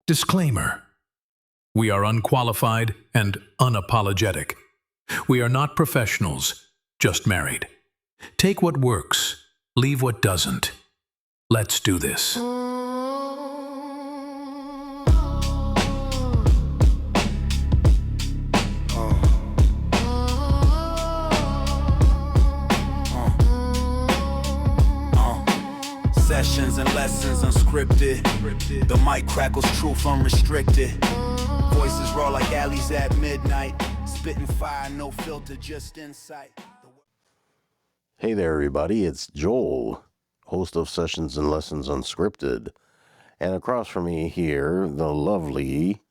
Disclaimer: we are unqualified and unapologetic. We are not professionals, just married. Take what works, leave what doesn't. Let's do this. Sessions and lessons unscripted. The mic crackles truth unrestricted. Voices raw like alleys at midnight. Spitting fire, no filter, just insight. Hey there, everybody. It's Joel, host of Sessions and Lessons Unscripted. And across from me here, the lovely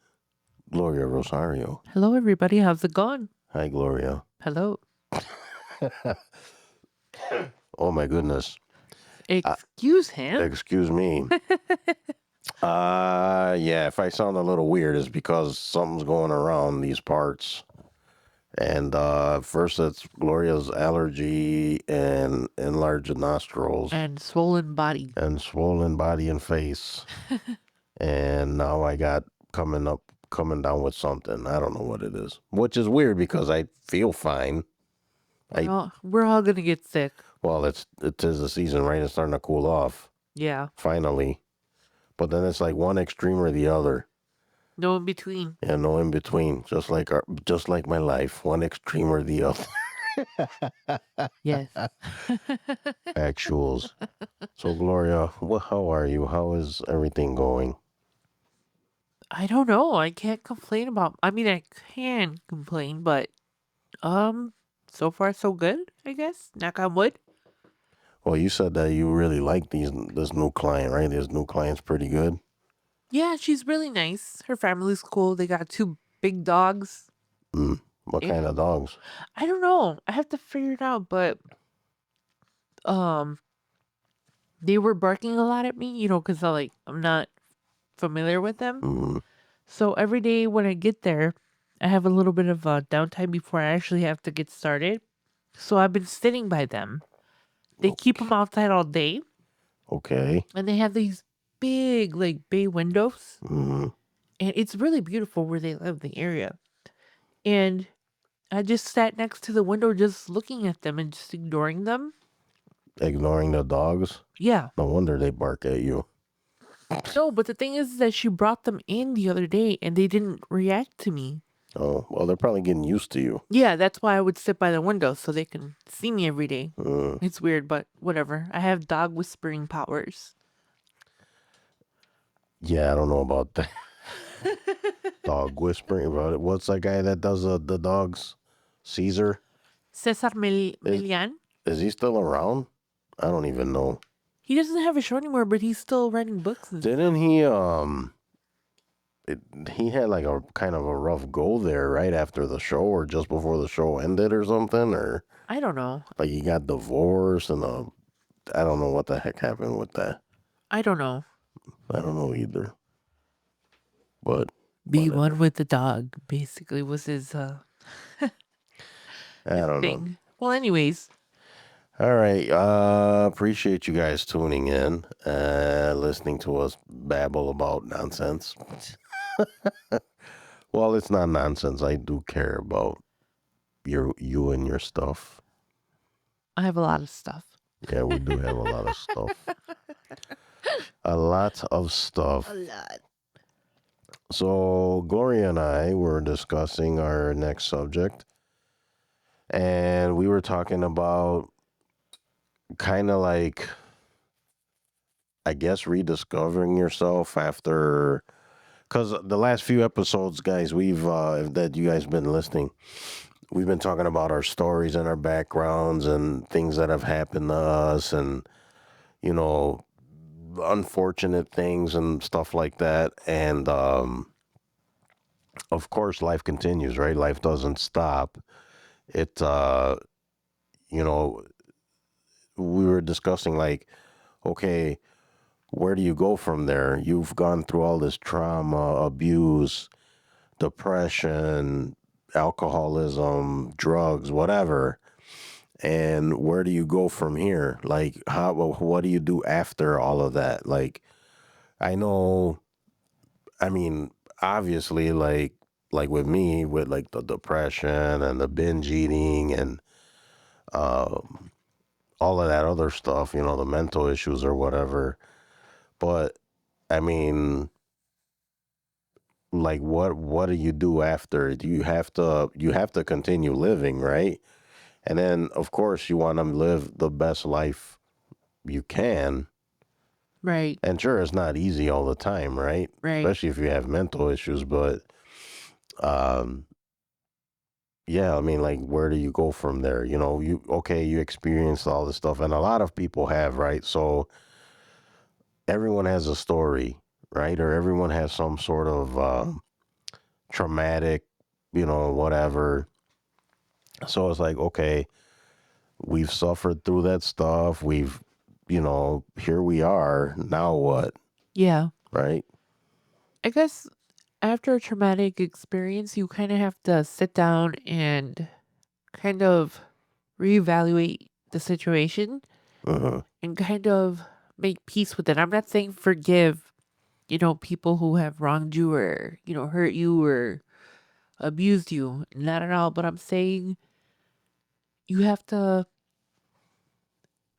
Gloria Rosario. Hello, everybody. How's it going? Hi, Gloria. Hello. Oh, my goodness. Excuse him. Excuse me. Yeah, if I sound a little weird, it's because something's going around these parts. And first it's Gloria's allergy and enlarged nostrils. And swollen body. And swollen body and face. And now I got coming down with something. I don't know what it is. Which is weird because I feel fine. We're all going to get sick. Well, it is the season, right? It's starting to cool off. Yeah. Finally. But then it's like one extreme or the other. No in between. Yeah, no in between. Just like my life. One extreme or the other. Yes. Actuals. So, Gloria, how are you? How is everything going? I don't know. I can't complain I can complain, but so far so good, I guess. Knock on wood. Well, you said that you really like this new client, right? This new client's pretty good. Yeah, she's really nice. Her family's cool. They got 2 big dogs. What kind of dogs? I don't know. I have to figure it out, but they were barking a lot at me, because I'm not familiar with them. So every day when I get there, I have a little bit of downtime before I actually have to get started. So I've been sitting by them. They keep them outside all day. Okay. And they have these big, bay windows. Mm-hmm. And it's really beautiful where they live, the area. And I just sat next to the window just looking at them and just ignoring them. Ignoring the dogs? Yeah. No wonder they bark at you. No, but the thing is that she brought them in the other day and they didn't react to me. Oh, well, they're probably getting used to you. Yeah, that's why I would sit by the window so they can see me every day. It's weird, but whatever. I have dog whispering powers. Yeah, I don't know about that. Dog whispering about it. What's that guy that does the dogs? Caesar? Cesar Melian? Is he still around? I don't even know. He doesn't have a show anymore, but he's still writing books. Didn't he, he had like a kind of a rough go there right after the show or just before the show ended or something, or I don't know. Like he got divorced and I don't know what the heck happened with that. I don't know. I don't know either. But be one with the dog basically was his I don't thing. know. Well, anyways. All right. Appreciate you guys tuning in, listening to us babble about nonsense. Well, it's not nonsense. I do care about you and your stuff. I have a lot of stuff. Yeah, we do have a lot of stuff. A lot of stuff. A lot. So Gloria and I were discussing our next subject, and we were talking about kind of like, I guess, rediscovering yourself after, because the last few episodes, guys, we've that you guys been listening, we've been talking about our stories and our backgrounds and things that have happened to us, and unfortunate things and stuff like that. And of course, life continues, right? Life doesn't stop. It we were discussing, like, okay, where do you go from there? You've gone through all this trauma, abuse, depression, alcoholism, drugs, whatever. And where do you go from here? Like, what do you do after all of that? Like, I know I mean, obviously, like with me, with like the depression and the binge eating and um, all of that other stuff, the mental issues or whatever. But I mean, like, what do you do after? Do you have to continue living, right? And then, of course, you want to live the best life you can. Right. And sure, it's not easy all the time, right? Right. Especially if you have mental issues. But um, yeah, I mean, like, where do you go from there? You experienced all this stuff, and a lot of people have, right? So everyone has a story, right? Or everyone has some sort of traumatic, whatever. So it's like, okay, we've suffered through that stuff. Here we are. Now what? Yeah. Right? I guess after a traumatic experience, you kind of have to sit down and kind of reevaluate the situation Uh-huh. and kind of make peace with it. I'm not saying forgive, people who have wronged you or, hurt you or abused you. Not at all. But I'm saying you have to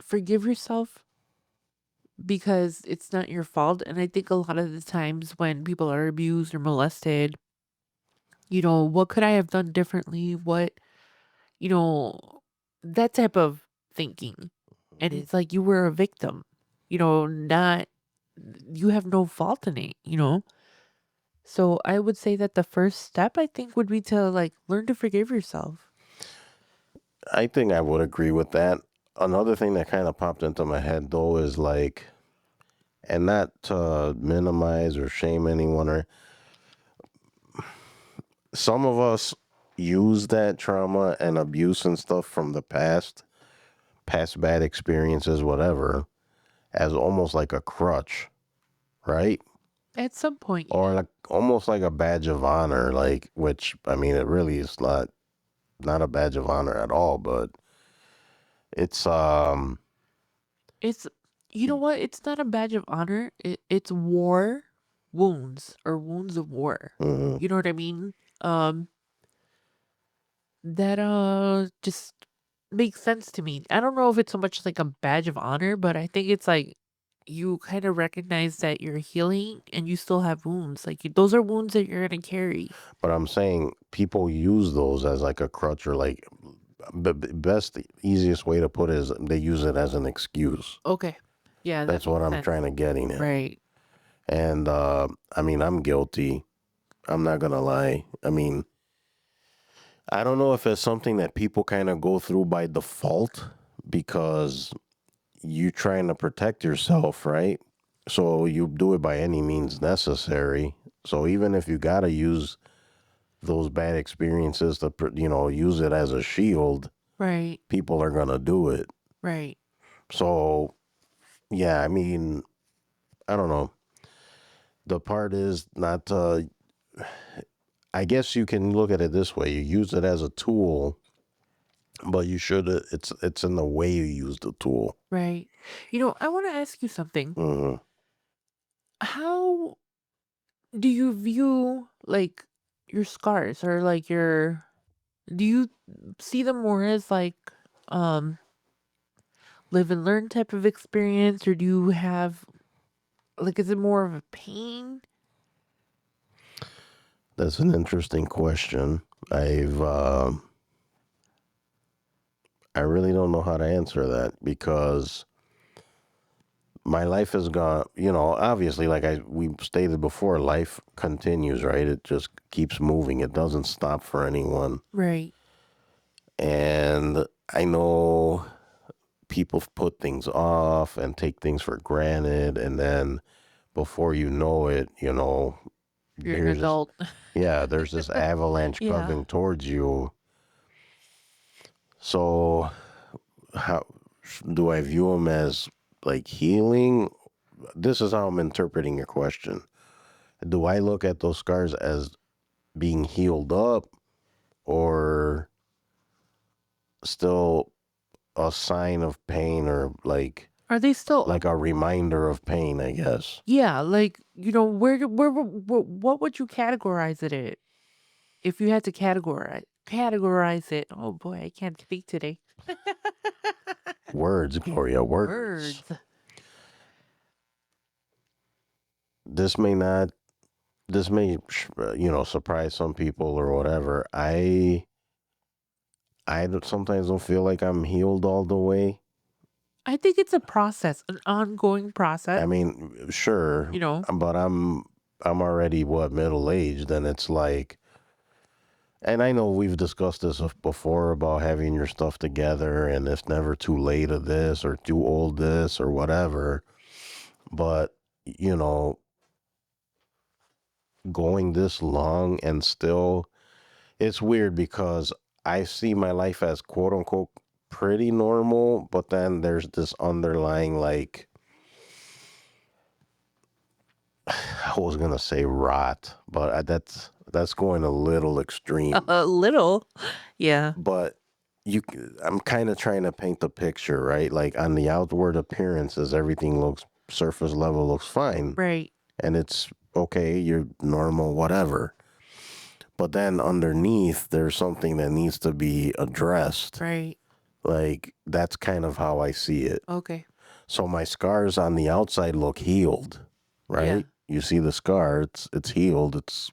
forgive yourself because it's not your fault. And I think a lot of the times when people are abused or molested, what could I have done differently? You know, that type of thinking. And it's like you were a victim, not, you have no fault in it. So I would say that the first step, I think, would be to like learn to forgive yourself. I think I would agree with that. Another thing that kind of popped into my head though is like, and not to minimize or shame anyone, or some of us use that trauma and abuse and stuff from the past bad experiences, whatever, as almost like a crutch, right? At some point, Or yeah. like almost like a badge of honor, like, which I mean, it really is not a badge of honor at all, but it's It's, you know what? It's not a badge of honor. It's war wounds or wounds of war. mhm. You know what I mean? Um, that just makes sense to me. I don't know if it's so much like a badge of honor, but I think it's like you kind of recognize that you're healing and you still have wounds. Like those are wounds that you're gonna carry. But I'm saying people use those as like a crutch, or like best easiest way to put it is they use it as an excuse. Okay. Yeah, that That's what makes I'm sense. trying to getting at. Right. And I mean, I'm guilty. I'm not gonna lie. I mean, I don't know if it's something that people kind of go through by default because you trying to protect yourself, right? So you do it by any means necessary. So even if you gotta use those bad experiences to, use it as a shield, Right. people are gonna do it. Right. So yeah, I mean, I don't know. The part is not to. I guess you can look at it this way: you use it as a tool, but you should. It's in the way you use the tool. Right. I want to ask you something. Hmm. How do you view like your scars or like your do you see them more as like um live and learn type of experience, or do you have like, is it more of a pain? That's an interesting question. I really don't know how to answer that because my life has gone. Obviously, like we stated before, life continues, right? It just keeps moving. It doesn't stop for anyone. Right. And I know people put things off and take things for granted, and then before you know it, You're an here's this, adult. yeah, there's this avalanche Yeah. coming towards you. So how do I view them as like healing? This is how I'm interpreting your question. Do I look at those scars as being healed up, or still a sign of pain, or like Are they still like a reminder of pain, I guess. yeah, like, what would you categorize it in? If you had to categorize it. Oh boy, I can't speak today. Words, Gloria, words. Words. This may not, this may, surprise some people or whatever. Sometimes don't feel like I'm healed all the way. I think it's a process, an ongoing process, I mean, sure, you know. but I'm already middle aged, and it's like, and I know we've discussed this before about having your stuff together, and it's never too late of this or too old this or whatever. But you know, going this long and still, it's weird because I see my life as quote unquote pretty normal, but then there's this underlying, like, I was gonna say rot, but that's going a little extreme. A little. Yeah. But I'm kind of trying to paint the picture, right? Like on the outward appearances, everything looks surface level looks fine, Right. and it's okay, you're normal, whatever. But then underneath, there's something that needs to be addressed. Right. Like that's kind of how I see it. Okay. So my scars on the outside look healed, right? Yeah. You see the scar, it's healed, it's,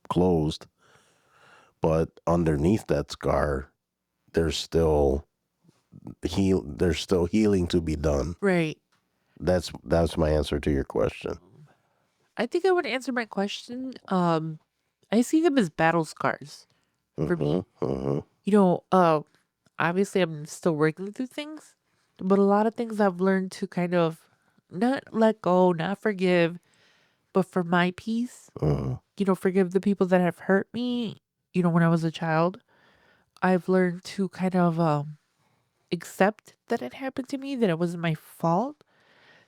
closed. But underneath that scar, there's still there's still healing to be done. Right. That's my answer to your question. I think I would answer my question. I see them as battle scars for me. Obviously I'm still working through things, but a lot of things I've learned to kind of not let go, not forgive, but for my peace, forgive the people that have hurt me, when I was a child. I've learned to kind of accept that it happened to me, that it wasn't my fault.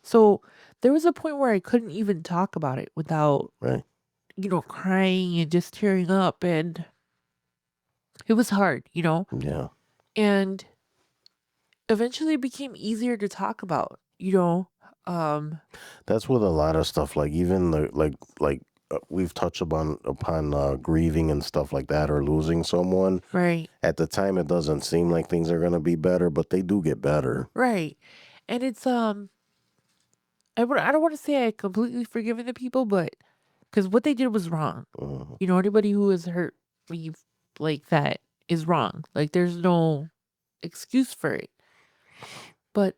So there was a point where I couldn't even talk about it without, Right. crying and just tearing up. And it was hard, Yeah. and eventually it became easier to talk about, That's with a lot of stuff, like even we've touched upon grieving and stuff like that, or losing someone. right, At the time, it doesn't seem like things are going to be better, but they do get better. right. And it's, I don't want to say I completely forgiven the people, but because what they did was wrong. Mhm. Anybody who has hurt me like that is wrong. Like there's no excuse for it. But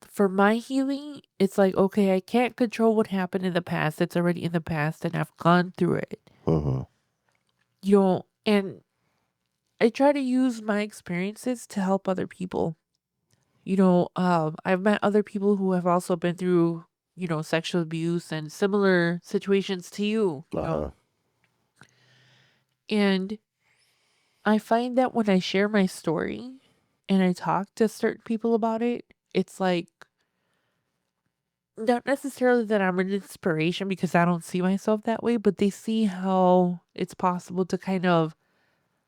for my healing, it's like, okay, I can't control what happened in the past. It's already in the past and I've gone through it. Mhm. And I try to use my experiences to help other people. I've met other people who have also been through, sexual abuse and similar situations to you. And I find that when I share my story and I talk to certain people about it, it's like not necessarily that I'm an inspiration because I don't see myself that way, but they see how it's possible to kind of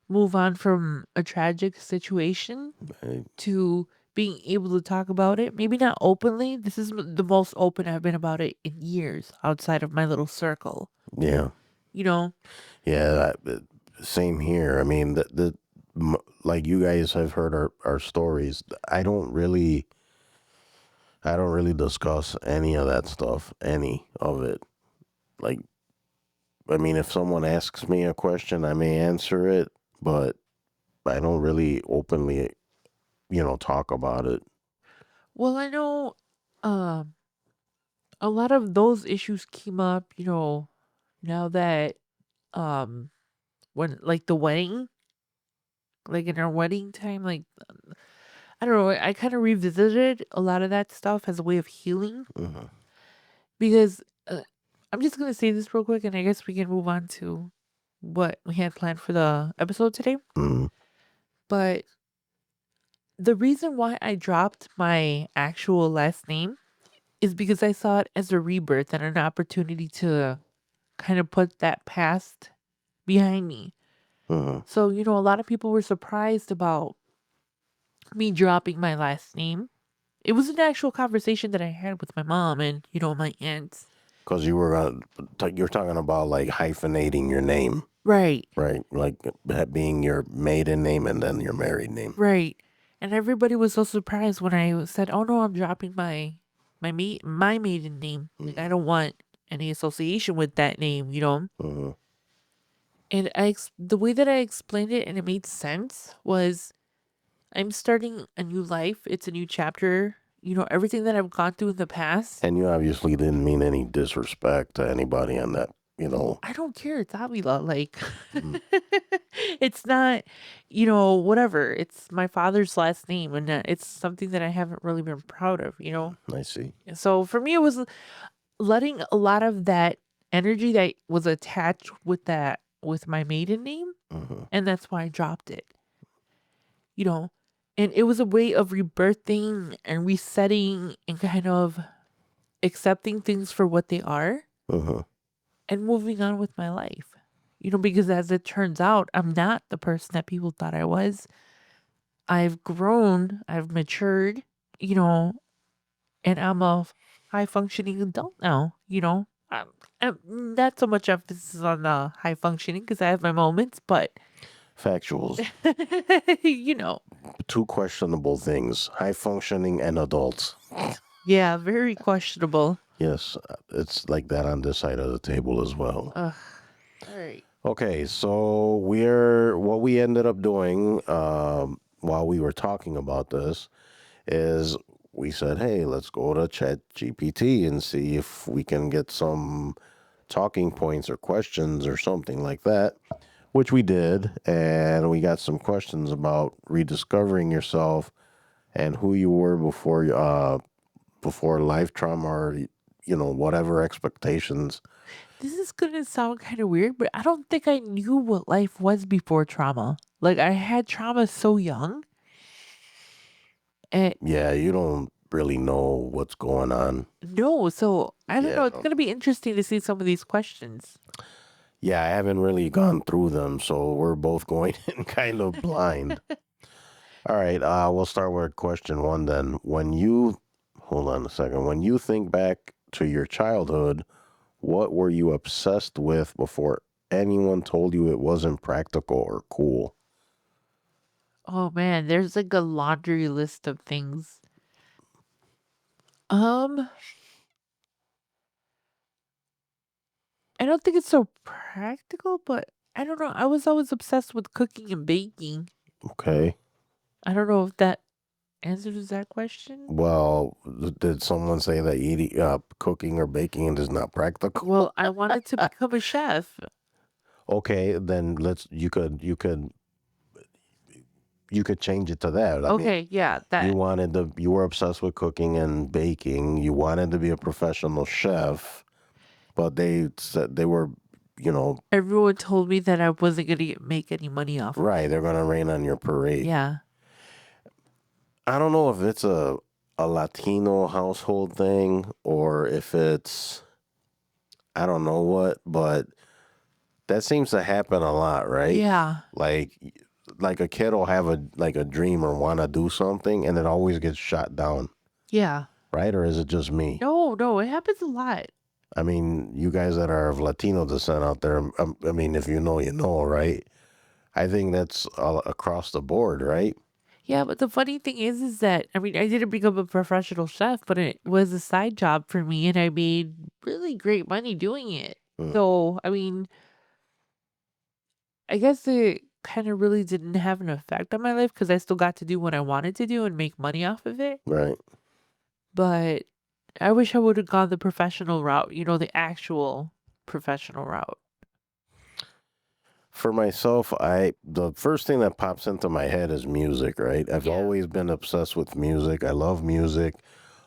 move on from a tragic situation Right. to being able to talk about it. Maybe not openly. This is the most open I've been about it in years outside of my little circle. Yeah. You know? Yeah. Same here. I mean, like you guys have heard our stories. I don't really discuss any of that stuff, any of it. Like, I mean, if someone asks me a question, I may answer it, but I don't really openly, talk about it. Well, I know um a lot of those issues came up, now that um when like the wedding, like in our wedding time, like I don't know, I kind of revisited a lot of that stuff as a way of healing Mhm. because I'm just gonna say this real quick, and I guess we can move on to what we had planned for the episode today. Mhm. But the reason why I dropped my actual last name is because I saw it as a rebirth and an opportunity to kind of put that past behind me. Mhm. So, a lot of people were surprised about me dropping my last name It was an actual conversation that I had with my mom and, my aunts. Because you're talking about like hyphenating your name, Right, right? Like that being your maiden name and then your married name. right. And everybody was so surprised when I said, "Oh no, I'm dropping my maiden name. Like I don't want any association with that name, Mm-hmm. And the way that I explained it and it made sense was I'm starting a new life. It's a new chapter. Everything that I've gone through in the past. And you obviously didn't mean any disrespect to anybody on that, I don't care. It's Avila. Like, Mm. it's not, whatever. It's my father's last name, and it's something that I haven't really been proud of. I see. So for me, it was letting a lot of that energy that was attached with my maiden name, Mm-hmm. and that's why I dropped it. And it was a way of rebirthing and resetting and kind of accepting things for what they are Mm-hmm. and moving on with my life. Because as it turns out, I'm not the person that people thought I was. I've grown, I've matured, and I'm a high functioning adult now, not so much emphasis on the high functioning because I have my moments, but Factuals. you know, Two questionable things: high functioning and adults. yeah, very questionable. Yes, it's like that on this side of the table as well. Ugh. All right. Okay, so what we ended up doing while we were talking about this is we said, hey, let's go to Chat GPT and see if we can get some talking points or questions or something like that, which we did. And we got some questions about rediscovering yourself and who you were before life trauma or, whatever expectations. This is gonna sound kind of weird, but I don't think I knew what life was before trauma. Like I had trauma so young. And Yeah, you don't really know what's going on. no, so I don't know. It's Yeah. gonna be interesting to see some of these questions. Yeah, I haven't really gone through them, so we're both going in kind of blind. All right, we'll start with question one then. Hold on a second. When you think back to your childhood, what were you obsessed with before anyone told you it wasn't practical or cool? Oh man, there's like a laundry list of things. Um, I don't think it's so practical, but I don't know. I was always obsessed with cooking and baking. Okay. I don't know if that answers that question. Well, did someone say that cooking or baking is not practical? Well, I wanted to become a chef. Okay, then you could change it to that. I mean, Okay, yeah, that. you were obsessed with cooking and baking. You wanted to be a professional chef, but they said they were, Everyone told me that I wasn't gonna make any money off of right. it. They're gonna rain on your parade. Yeah. I don't know if it's a Latino household thing or if it's I don't know what, but that seems to happen a lot, right? Yeah. Like a kid will have a dream or want to do something, and it always gets shot down, Yeah. right? Or is it just me? No, it happens a lot. I mean, you guys that are of Latino descent out there, I mean, if you know, right? I think that's all across the board, right? Yeah, but the funny thing is that I mean I didn't become a professional chef, but it was a side job for me and I made really great money doing it. Mm, So, I mean, I guess it kind of really didn't have an effect on my life because I still got to do what I wanted to do and make money off of it. right. But I wish I would have gone the professional route, the actual professional route. For myself, the first thing that pops into my head is music, right? I've Yeah. always been obsessed with music. I love music.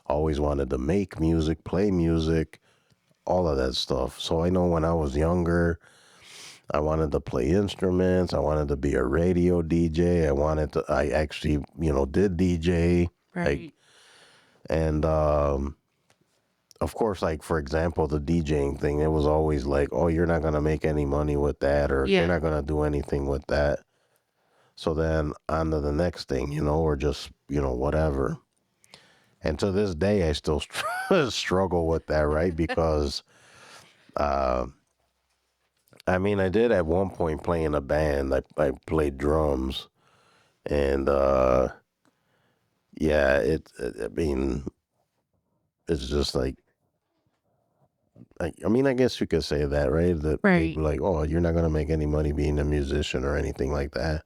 Always wanted to make music, play music, all of that stuff. So I know when I was younger, I wanted to play instruments. I wanted to be a radio DJ. I actually, did DJ. Right. And of course, like for example, the DJing thing, it was always like, oh, you're not gonna make any money with that, or you're Yeah. not gonna do anything with that. So then on to the next thing, or just, whatever. And to this day, I still struggle with that, right? Because, uh, I mean, I did at one point play in a band. I played drums, and yeah, I mean, it's just like, I mean, I guess you could say that, right? That Right. people like, oh, you're not gonna make any money being a musician or anything like that.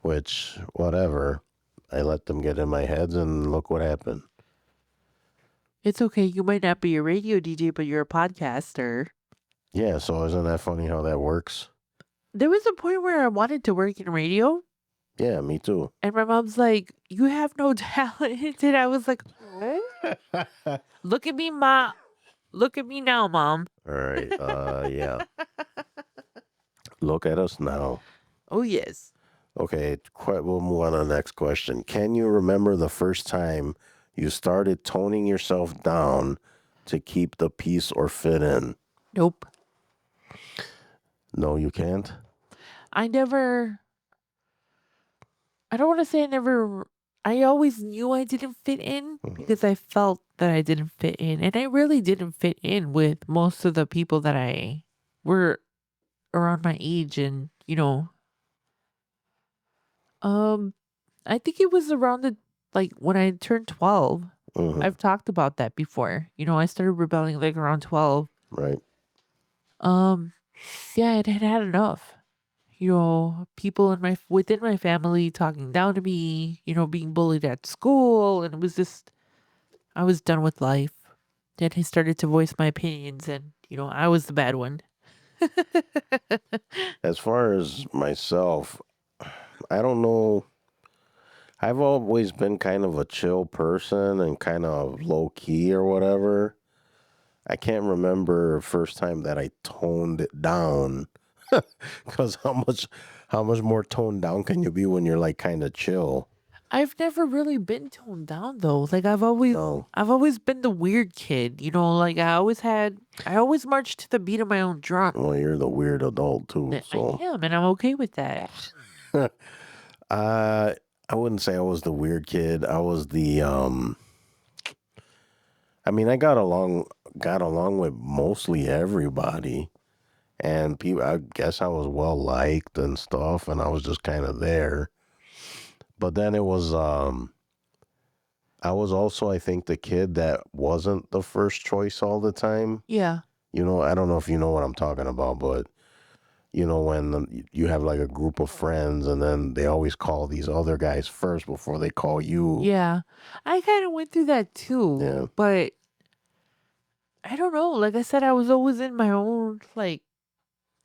Which, whatever. I let them get in my heads, and look what happened. It's okay. You might not be a radio DJ, but you're a podcaster. Yeah, so isn't that funny how that works? There was a point where I wanted to work in radio, Yeah, me too. and my mom's like, "You have no talent." And I was like, "What? Look at me, Ma. Look at me now, Mom." All right. Yeah. Look at us now. Oh, yes. Okay, we'll move on to the next question. Can you remember the first time you started toning yourself down to keep the peace or fit in? Nope. No, you can't. I don't want to say I always knew I didn't fit in because I felt that I didn't fit in. And I really didn't fit in with most of the people that I were around my age. And, I think it was around when I turned 12. I've talked about that before. I started rebelling like around 12. Right. Yeah, I had enough. People within my family talking down to me, being bullied at school, and it was just I was done with life. Then I started to voice my opinions, and I was the bad one. As far as myself, I don't know. I've always been kind of a chill person and kind of low key or whatever. I can't remember first time that I toned it down. Because how much more toned down can you be when you're like kind of chill? I've never really been toned down though. Like No. I've always been the weird kid. Like I always marched to the beat of my own drum. Well, you're the weird adult too. So I am, and I'm okay with that. I wouldn't say I was the weird kid. I was the I mean, I got along with mostly everybody, and people. I guess I was well liked and stuff, and I was just kind of there. But then it was I was also, I think, the kid that wasn't the first choice all the time. Yeah. I don't know if you know what I'm talking about, but when you have like a group of friends and then they always call these other guys first before they call you. Yeah. I kind of went through that too. Yeah. But I don't know. Like I said, I was always in my own, like,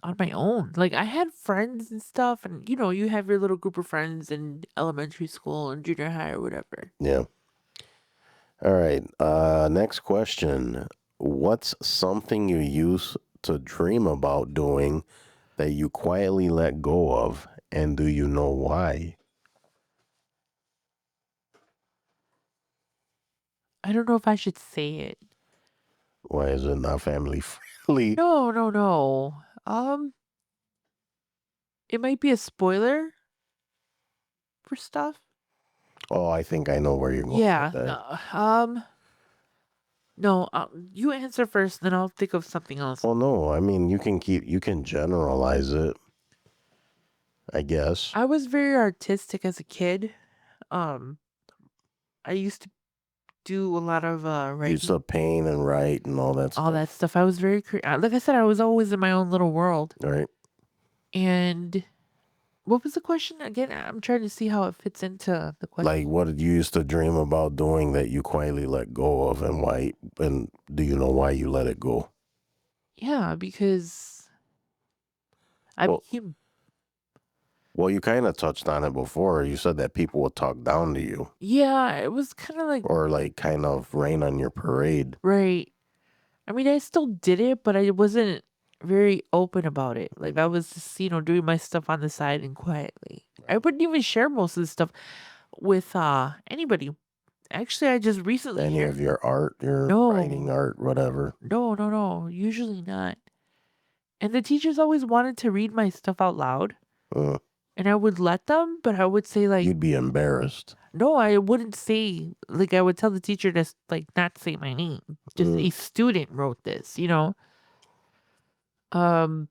on my own. Like I had friends and stuff, and you have your little group of friends in elementary school and junior high or whatever. Yeah. All right. Next question. What's something you used to dream about doing that you quietly let go of, and do you know why? I don't know if I should say it. Why is it not family friendly? No. It might be a spoiler for stuff. Oh, I think I know where you're going Yeah. with that. No. You answer first, then I'll think of something else. Well, no, I mean, you can generalize it, I guess. I was very artistic as a kid. I used to do a lot of You used writing, to paint and write and all that all stuff. that stuff. I was very like I said, I was always in my own little world. All right. And what was the question again? I'm trying to see how it fits into the question. Like, what did you used to dream about doing that you quietly let go of, and why? And do you know why you let it go? Yeah, because I Well, became Well, you kind of touched on it before. You said that people would talk down to you yeah, it was kind of like or like kind of rain on your parade. right. I mean, I still did it, but I wasn't very open about it. Like I was just, doing my stuff on the side and quietly. I wouldn't even share most of the stuff with anybody. Actually, I just recently Any shared. of your art, your No, writing art, whatever. no. Usually not. And the teachers always wanted to read my stuff out loud. Uh, and I would let them, but I would say like, You'd be embarrassed. no, I wouldn't say, like, I would tell the teacher to like not say my name. Just a student wrote this, you know. Um,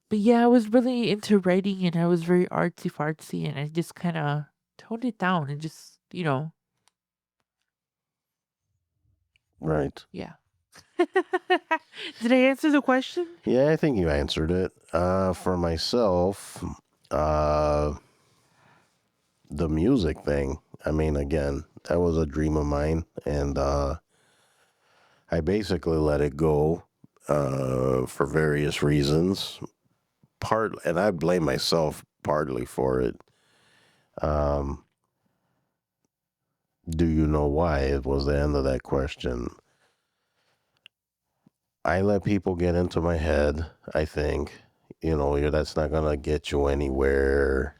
but yeah, I was really into writing, and I was very artsy fartsy, and I just kind of toned it down and just, you know, Right. yeah. Did I answer the question? Yeah, I think you answered it. For myself, the music thing. I mean, again, that was a dream of mine, and I basically let it go for various reasons. And I blame myself partly for it. Um, do you know why? It was the end of that question. I let people get into my head, I think. That's not going to get you anywhere.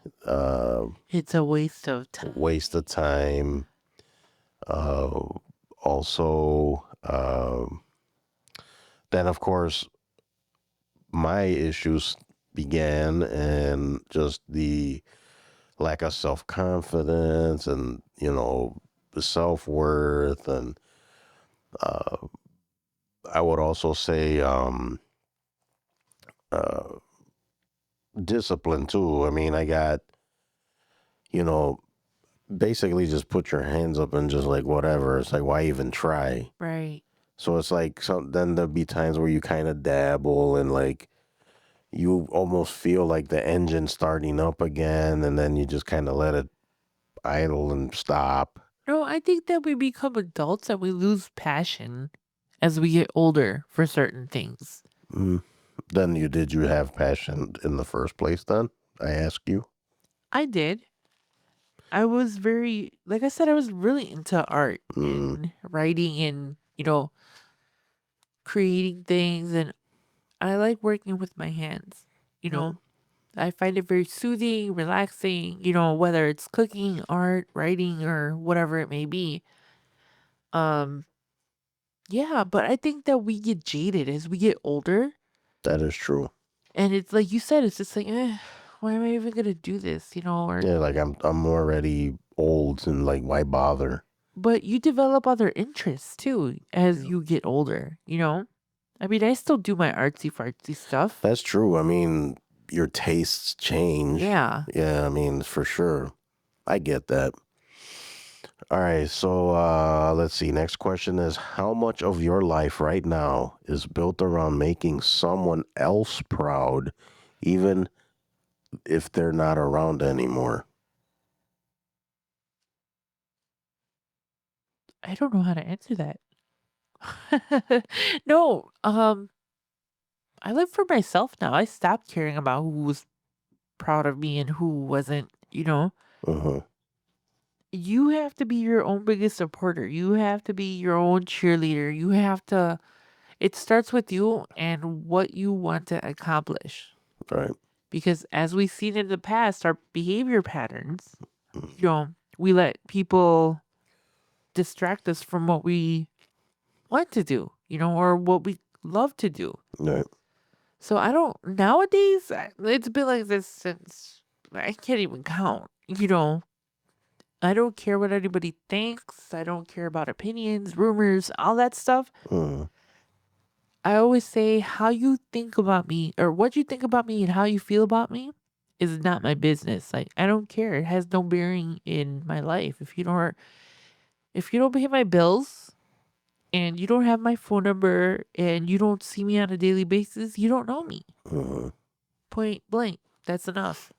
It's a waste of time. Waste of time. Also, then, of course, my issues began, and just the lack of self-confidence and, the self-worth. And I would also say discipline, too. I mean, I got, you know, basically just put your hands up and just like whatever. It's like, why even try? Right. So it's like, then there'll be times where you kind of dabble, and like you almost feel like the engine starting up again, and then you just kind of let it idle and stop. No, I think that we become adults and we lose passion as we get older for certain things. Then did you have passion in the first place then? I ask you. I did. I was very, like I said, I was really into art and writing and, you know, creating things. And I like working with my hands, you know. I find it very soothing, relaxing, you know, whether it's cooking, art, writing, or whatever it may be. Um, yeah, but I think that we get jaded as we get older. That is true. And it's like you said, it's just like, why am I even gonna do this? You know, or Yeah, like I'm already old, and like, why bother? but you develop other interests too as you get older, you know? I mean, I still do my artsy fartsy stuff. That's true. I mean, your tastes change. Yeah. Yeah, I mean, for sure. I get that. All right, so let's see. Next question is, how much of your life right now is built around making someone else proud, even if they're not around anymore? I don't know how to answer that. No, I live for myself now. I stopped caring about who was proud of me and who wasn't, you know. Uh-huh. You have to be your own biggest supporter. You have to be your own cheerleader. You have to, it starts with you and what you want to accomplish. Right. Because as we've seen in the past, our behavior patterns, you know, we let people distract us from what we want to do, you know, or what we love to do. Right. So I don't, nowadays, it's been like this since I can't even count, you know. I don't care what anybody thinks. I don't care about opinions, rumors, all that stuff. I always say how you think about me or what you think about me and how you feel about me is not my business. Like I don't care. It has no bearing in my life. If you don't pay my bills and you don't have my phone number and you don't see me on a daily basis, you don't know me. Point blank. That's enough.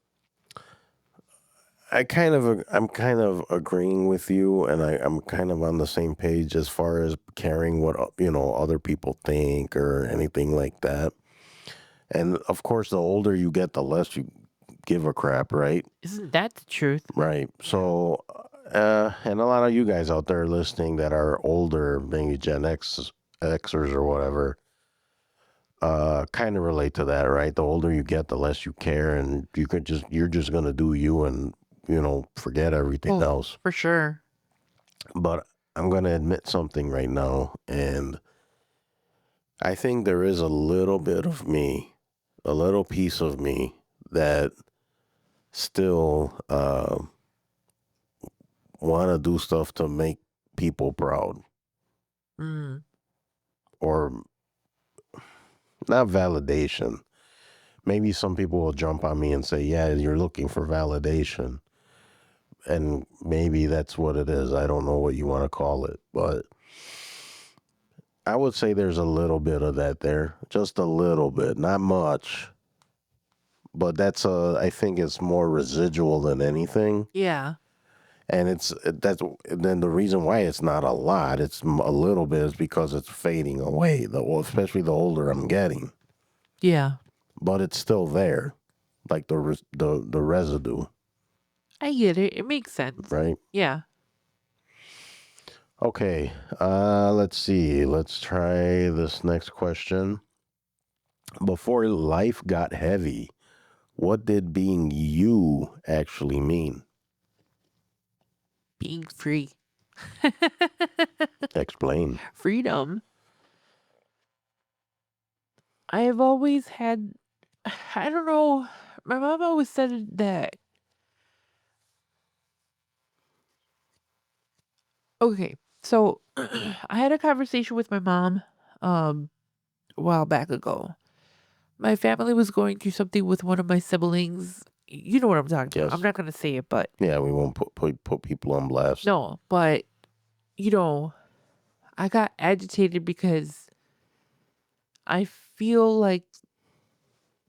I'm kind of agreeing with you, and I'm kind of on the same page as far as caring what other people think or anything like that. And of course, the older you get, the less you give a crap, right? Isn't that the truth? Right. So, and a lot of you guys out there listening that are older, maybe Gen Xers or whatever, kind of relate to that, right? The older you get, the less you care, and you're just gonna do you, and forget everything else. For sure. But I'm gonna admit something right now, and I think there is a little bit of me, a little piece of me that still want to do stuff to make people proud, Mm. or not validation. Maybe some people will jump on me and say, yeah, you're looking for validation. And maybe that's what it is. I don't know what you want to call it, but I would say there's a little bit of that there. Just a little bit, not much. But I think it's more residual than anything. Yeah. And then the reason why it's not a lot, it's a little bit, is because it's fading away, especially the older I'm getting. Yeah. But it's still there, like the residue, I get it. It makes sense. right? Yeah. Okay, let's see. Let's try this next question. Before life got heavy, what did being you actually mean? Being free. Explain. Freedom. I have always had, I don't know, my mom always said that, okay, so I had a conversation with my mom a while back ago. My family was going through something with one of my siblings. You know what I'm talking about. Yes. I'm not going to say it, but Yeah, we won't put people on blast. no, but I got agitated because I feel like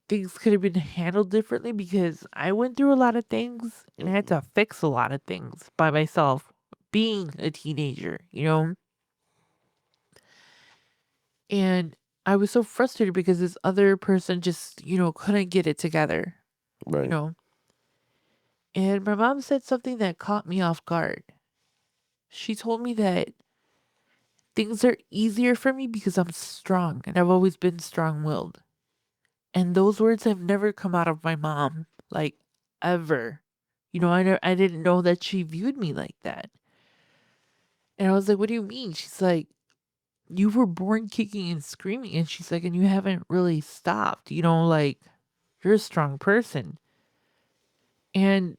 things could have been handled differently because I went through a lot of things and I had to fix a lot of things by myself being a teenager, And I was so frustrated because this other person just, couldn't get it together, Right. And my mom said something that caught me off guard. She told me that things are easier for me because I'm strong and I've always been strong-willed. And those words have never come out of my mom, like ever. I didn't know that she viewed me like that. And I was like, what do you mean? She's like, you were born kicking and screaming. And she's like, and you haven't really stopped, like you're a strong person. And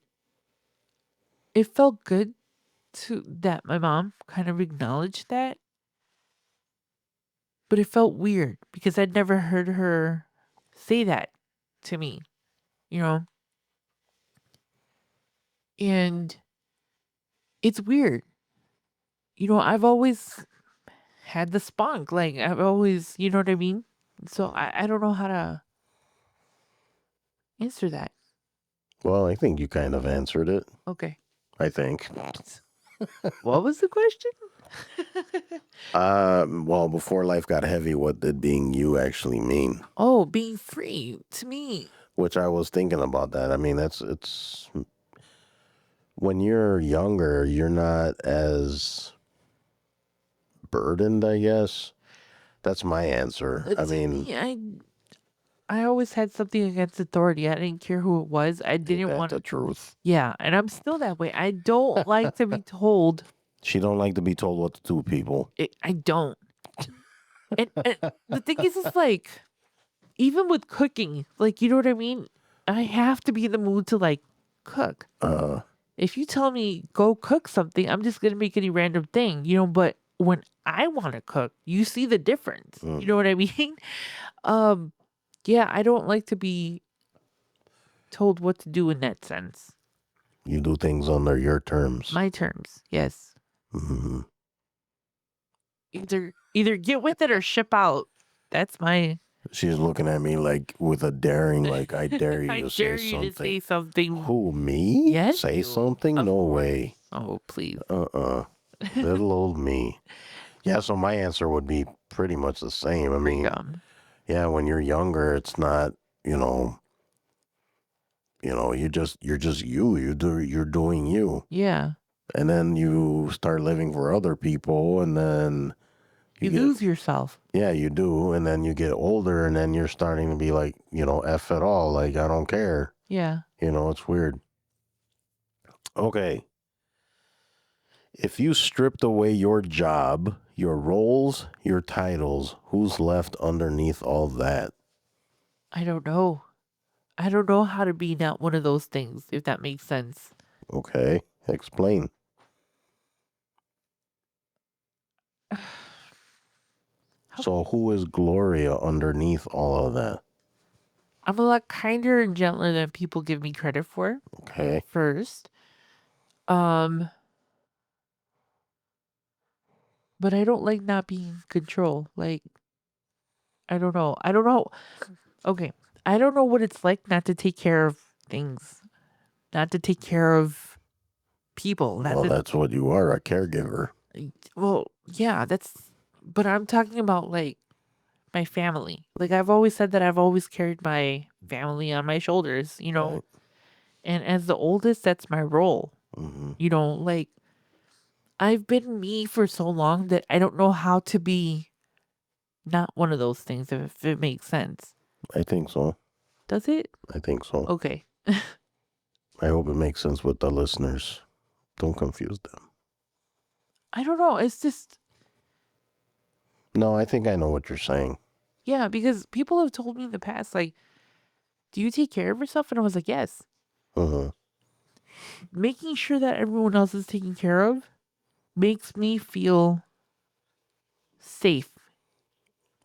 it felt good that my mom kind of acknowledged that. But it felt weird because I'd never heard her say that to me, you know? And it's weird. I've always had the spunk. Like, I've always, you know what I mean? So I don't know how to answer that. Well, I think you kind of answered it. Okay. I think. What was the question? Well, before life got heavy, what did being you actually mean? Oh, being free to me. Which I was thinking about that. I mean, it's when you're younger, you're not as burdened, I guess. That's my answer. I To mean, me, I always had something against authority. I didn't care who it was. I didn't that's want the truth. Yeah, and I'm still that way. I don't like to be told. She don't like to be told what to do, people. I don't. And the thing is, it's like, even with cooking, like, you know what I mean? I have to be in the mood to, like, cook. If you tell me go cook something, I'm just gonna make any random thing, but when I want to cook, you see the difference. You know what I mean? Yeah, I don't like to be told what to do in that sense. You do things under your terms. My terms, yes. Mm-hmm. Either get with it or ship out. That's my. She's looking at me like with a daring, like, I dare you I to dare say you something. to say something. Who, me? Yes, Say you. something? Of No course. way. Oh, please. Little old me. Yeah, so my answer would be pretty much the same. I mean, yeah, when you're younger, it's not, you're just you. You're doing you. Yeah. And then you start living for other people, and then You lose yourself. Yeah, you do. And then you get older, and then you're starting to be like, F it all. Like, I don't care. Yeah. It's weird. Okay. If you stripped away your job, your roles, your titles, who's left underneath all that? I don't know. I don't know how to be not one of those things, if that makes sense. Okay, explain. So who is Gloria underneath all of that? I'm a lot kinder and gentler than people give me credit for. Okay. First. But I don't like not being in control. Like, I don't know. Okay. I don't know what it's like not to take care of things, not to take care of people. Well, that's what you are, a caregiver. Well, yeah, but I'm talking about like my family. Like, I've always said that I've always carried my family on my shoulders, Right. and as the oldest, that's my role. Mm-hmm. Like, I've been me for so long that I don't know how to be not one of those things, if it makes sense. I think so. Does it? I think so. Okay. I hope it makes sense with the listeners. Don't confuse them. I don't know. It's just, No, I think I know what you're saying. yeah, because people have told me in the past, like, do you take care of yourself? And I was like, yes. Uh-huh. Making sure that everyone else is taken care of makes me feel safe.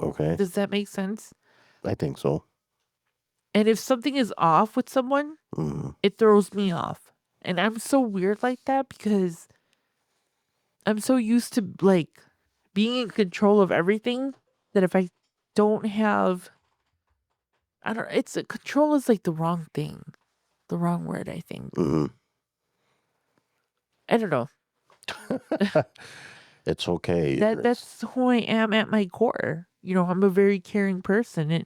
Okay. Does that make sense? I think so. And if something is off with someone, Mm-hmm. it throws me off. And I'm so weird like that because I'm so used to like being in control of everything that if I don't have, I don't, control is like the wrong thing, the wrong word, I think. Mm-hmm. I don't know. It's okay. That's who I am at my core. I'm a very caring person. And,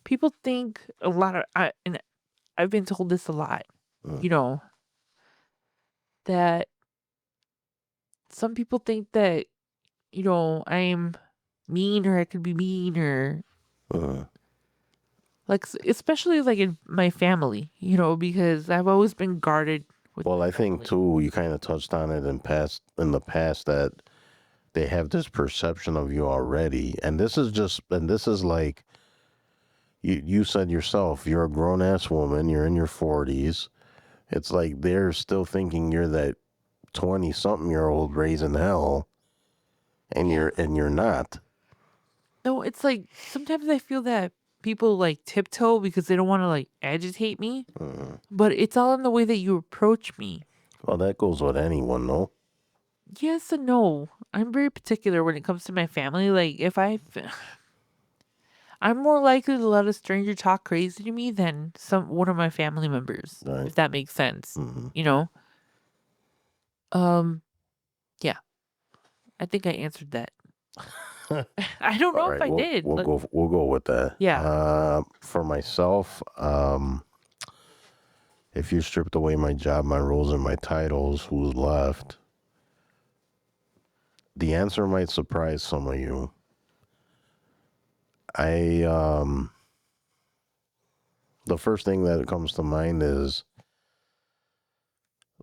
people think a lot and I've been told this a lot, Mm. that some people think that, I'm mean or I could be mean or like, especially like in my family, because I've always been guarded with Well, my I think family. too, you kind of touched on it in the past that they have this perception of you already. And this is like you said yourself, you're a grown ass woman, you're in your 40s. It's like they're still thinking you're that 20-something-year-old raising hell, and you're not. No, it's like sometimes I feel that people like tiptoe because they don't want to like agitate me, but it's all in the way that you approach me. Well, that goes with anyone, no? Yes and no. I'm very particular when it comes to my family. Like, I'm more likely to let a stranger talk crazy to me than one of my family members, Right. if that makes sense. Mm-hmm. Yeah. I think I answered that. I don't know All if right, I did. we'll go with that. Yeah. For myself, if you stripped away my job, my roles, and my titles, who's left? The answer might surprise some of you. The first thing that comes to mind is,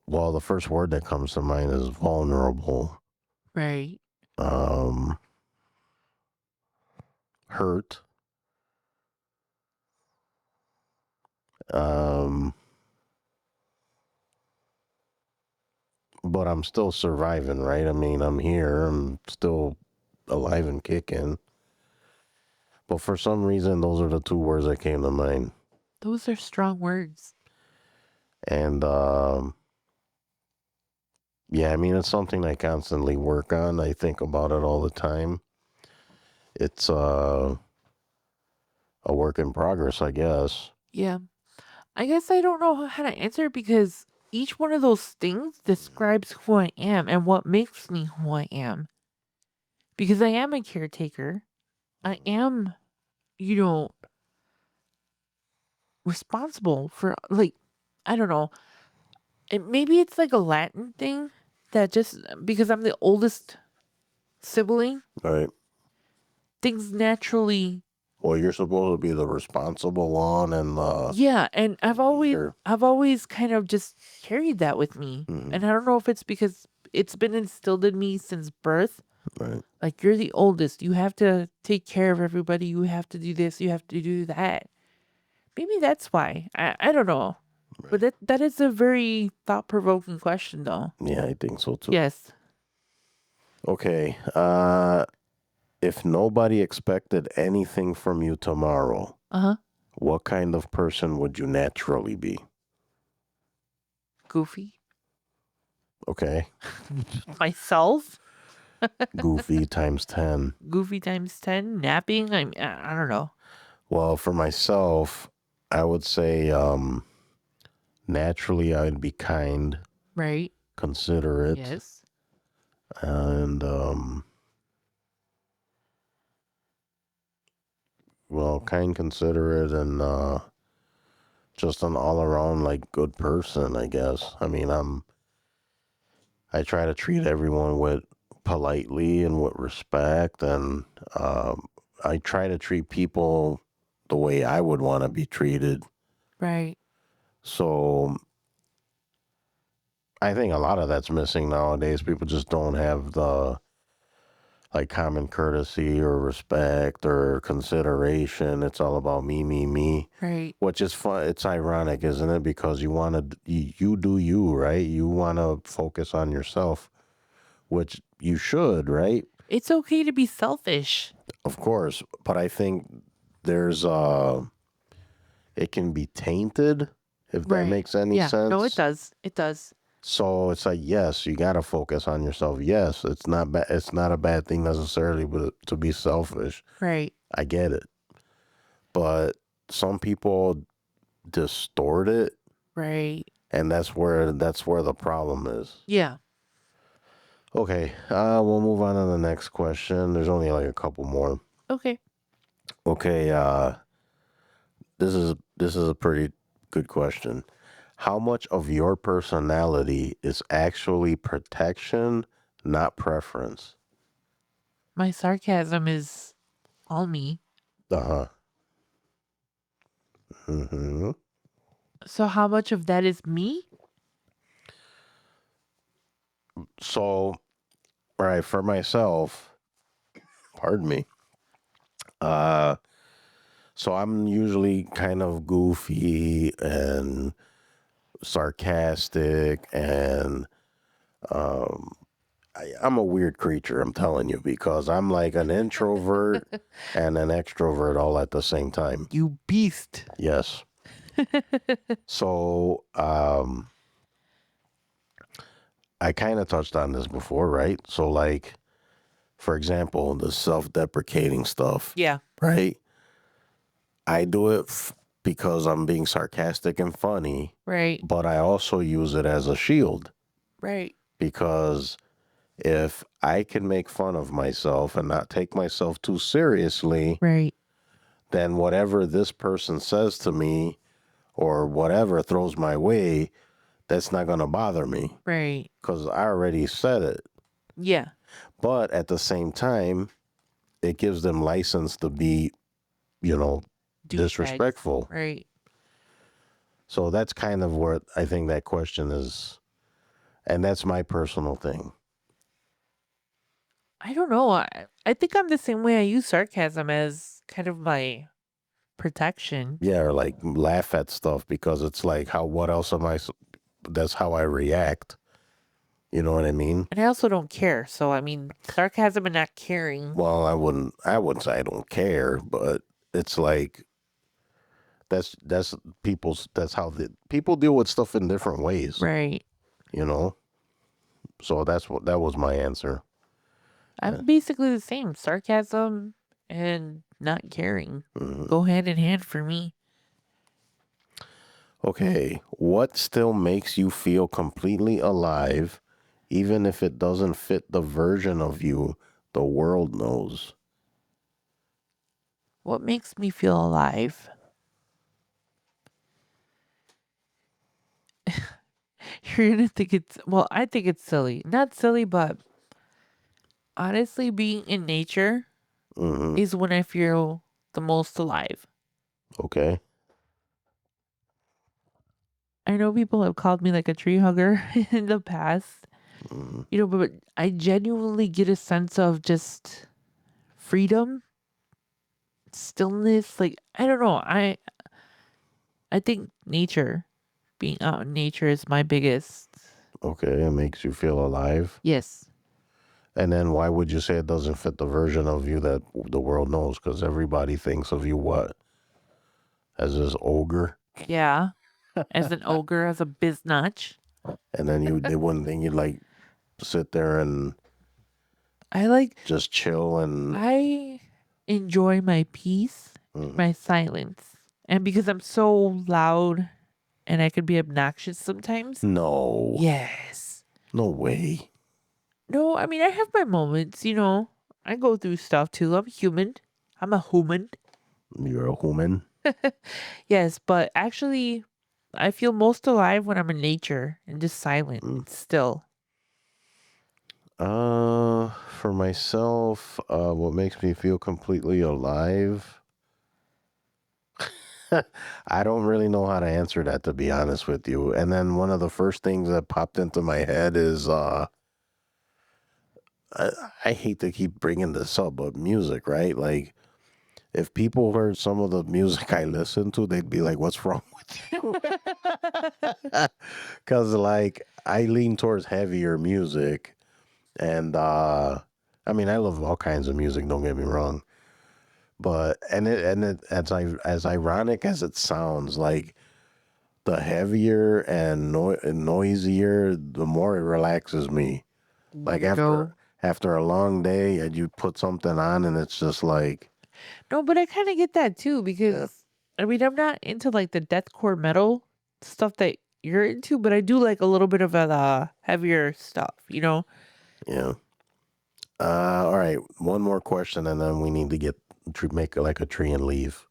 well, the first word that comes to mind is vulnerable. Right. Hurt. But I'm still surviving, right? I mean, I'm here. I'm still alive and kicking. But for some reason, those are the two words that came to mind. Those are strong words. And yeah, I mean, it's something I constantly work on. I think about it all the time. It's a work in progress, I guess. Yeah. I guess I don't know how to answer because each one of those things describes who I am and what makes me who I am. Because I am a caretaker. I am, you know, responsible for, like, I don't know. Maybe it's like a Latin thing that just because I'm the oldest sibling, All right. things naturally. Well, you're supposed to be the responsible one, and Yeah, and I've leader. always kind of just carried that with me. Mhm. And I don't know if it's because it's been instilled in me since birth. Right. Like, you're the oldest. You have to take care of everybody. You have to do this. You have to do that. Maybe that's why. I don't know. But that is a very thought provoking question, though. Yeah, I think so too. Yes. Okay. If nobody expected anything from you tomorrow, Uh huh. what kind of person would you naturally be? Goofy. Okay. Myself. Goofy times 10. Goofy times 10. Napping. I don't know. Well, for myself, I would say naturally I'd be kind, Right. considerate, Yes. and well, kind, considerate, and just an all around like good person, I guess. I mean, I try to treat everyone with politely and with respect, and I try to treat people the way I would want to be treated. Right. So I think a lot of that's missing nowadays. People just don't have the like common courtesy or respect or consideration. It's all about me, Right. which is fun. It's ironic, isn't it? Because you want to, you do you, right? You want to focus on yourself, which you should, right? It's okay to be selfish. Of course. But I think there's, it can be tainted, if that Right. makes any Yeah. No, it sense. does. It does. So it's like, yes, you got to focus on yourself. Yes, it's not bad. It's not a bad thing necessarily, but to be selfish. Right. I get it. But some people distort it, Right. and that's where the problem is. Yeah. Okay, we'll move on to the next question. There's only like a couple more. Okay. Okay, this is a pretty good question. How much of your personality is actually protection, not preference? My sarcasm is all me. Uh-huh. Mm-hmm. So how much of that is me? So, all right, for myself, pardon me. Uh, so I'm usually kind of goofy and sarcastic, and I'm a weird creature, I'm telling you, because I'm like an introvert and an extrovert all at the same time. You beast. Yes. So, I kind of touched on this before, right? So, like, for example, the self-deprecating stuff, Yeah. right? I do it because I'm being sarcastic and funny, Right. but I also use it as a shield, Right. because if I can make fun of myself and not take myself too seriously, Right. then whatever this person says to me or whatever throws my way, that's not going to bother me Right. because I already said it. Yeah. But at the same time, it gives them license to be, Douchebags. disrespectful. Right. So that's kind of what I think that question is. And that's my personal thing. I don't know. I think I'm the same way. I use sarcasm as kind of my protection. Yeah, or like laugh at stuff because it's like, what else am I? That's how I react. You know what I mean? And I also don't care. So I mean, sarcasm and not caring. Well, I wouldn't say I don't care, but it's like, that's that's how people deal with stuff in different ways, Right. you know? So that was my answer. I'm basically the same. Sarcasm and not caring go hand in hand for me. Okay, what still makes you feel completely alive, even if it doesn't fit the version of you the world knows? What makes me feel alive? You're gonna think I think it's silly. Not silly, but honestly, being in nature Mm-hmm. is when I feel the most alive. Okay. I know people have called me like a tree hugger in the past, Mm-hmm. but I genuinely get a sense of just freedom, stillness. Like, I don't know. I think nature, being out in nature is my biggest. Okay, it makes you feel alive. Yes. And then why would you say it doesn't fit the version of you that the world knows? Because everybody thinks of you what? As this ogre? Yeah. As an ogre, as a biznatch. And then they wouldn't think you'd like sit there and I like, just chill and I enjoy my peace, my silence. And because I'm so loud and I could be obnoxious sometimes. no. Yes. No way. No, I mean, I have my moments, you know. I go through stuff too. I'm human. I'm a human. You're a human. Yes, but actually, I feel most alive when I'm in nature and just silent and still. For myself, what makes me feel completely alive? I don't really know how to answer that, to be honest with you. And then one of the first things that popped into my head is I hate to keep bringing this up, but music, right? Like, if people heard some of the music I listen to, they'd be like, "What's wrong with you?" Because like I lean towards heavier music, and I mean I love all kinds of music. Don't get me wrong, but and it as ironic as it sounds, like the heavier and noisier, the more it relaxes me. Like No. after a long day, and you put something on, and it's just like, No, but I kind of get that too because I mean, I'm not into like the deathcore metal stuff that you're into, but I do like a little bit of heavier stuff, you know? yeah. All right, one more question, and then we need to make like a tree and leave,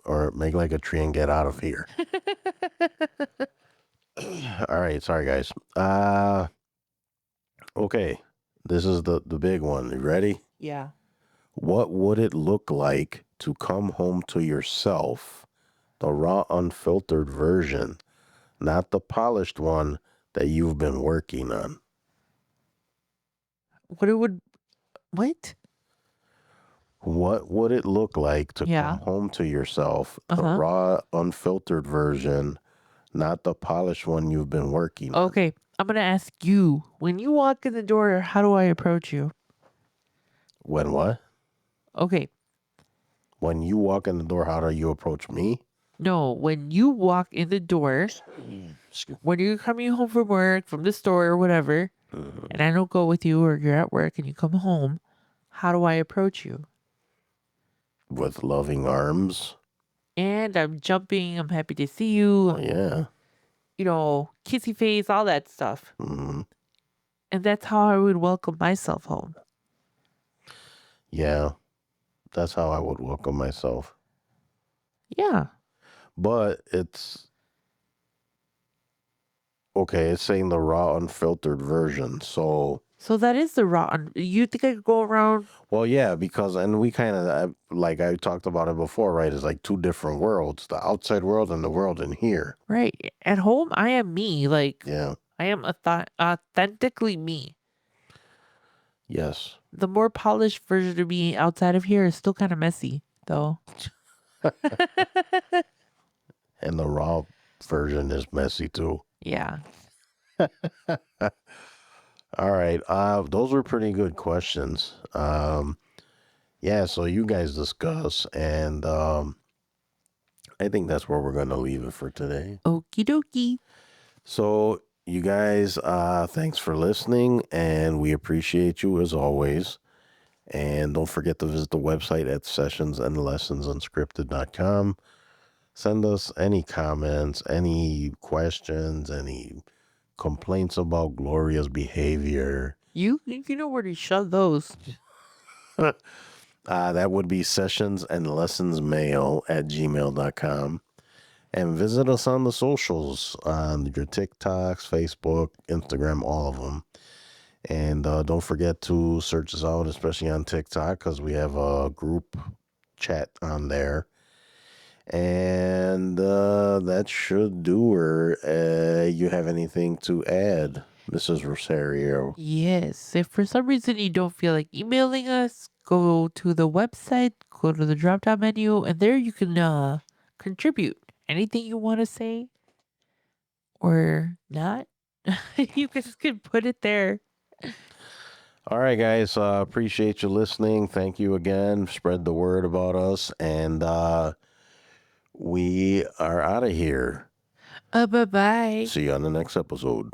or make like a tree and get out of here. All right, sorry guys. Okay, this is the big one. You ready? Yeah. What would it look like to come home to yourself, the raw, unfiltered version, not the polished one that you've been working on? What? What would it look like to Yeah. come home to yourself, the Uh-huh. raw, unfiltered version, not the polished one you've been working on? Okay. I'm going to ask you, when you walk in the door, how do I approach you? When what? Okay. When you walk in the door, how do you approach me? No, when you walk in the door, when you're coming home from work, from the store or whatever, and I don't go with you or you're at work and you come home, how do I approach you? With loving arms. And I'm jumping, I'm happy to see you, Yeah. you know, kissy face, all that stuff. hmm And that's how I would welcome myself home. Yeah. That's how I would welcome myself. Yeah. But it's okay. It's saying the raw, unfiltered version. So, So that is the raw. You think I could go around? well, yeah, because, and we kind of, like I talked about it before, right? It's like two different worlds, the outside world and the world in here. Right. At home, I am me. Like, Yeah. I am authentically me. Yes. The more polished version of me outside of here is still kind of messy, though. And the raw version is messy too. Yeah. All right. Those were pretty good questions. Yeah, so you guys discuss, and I think that's where we're gonna leave it for today. Okie dokie. So you guys, thanks for listening, and we appreciate you as always. And don't forget to visit the website at sessionsandlessonsunscripted.com. Send us any comments, any questions, any complaints about Gloria's behavior. You know where to shove those. That would be sessionsandlessonsmail@gmail.com. And visit us on the socials, on your TikToks, Facebook, Instagram, all of them. And don't forget to search us out, especially on TikTok, because we have a group chat on there. And that should do her. You have anything to add, Mrs. Rosario? Yes. If for some reason you don't feel like emailing us, go to the website, go to the drop down menu, and there you can contribute anything you want to say or not, you guys can put it there. All right, guys. Appreciate you listening. Thank you again. Spread the word about us. And we are out of here. Bye bye. See you on the next episode.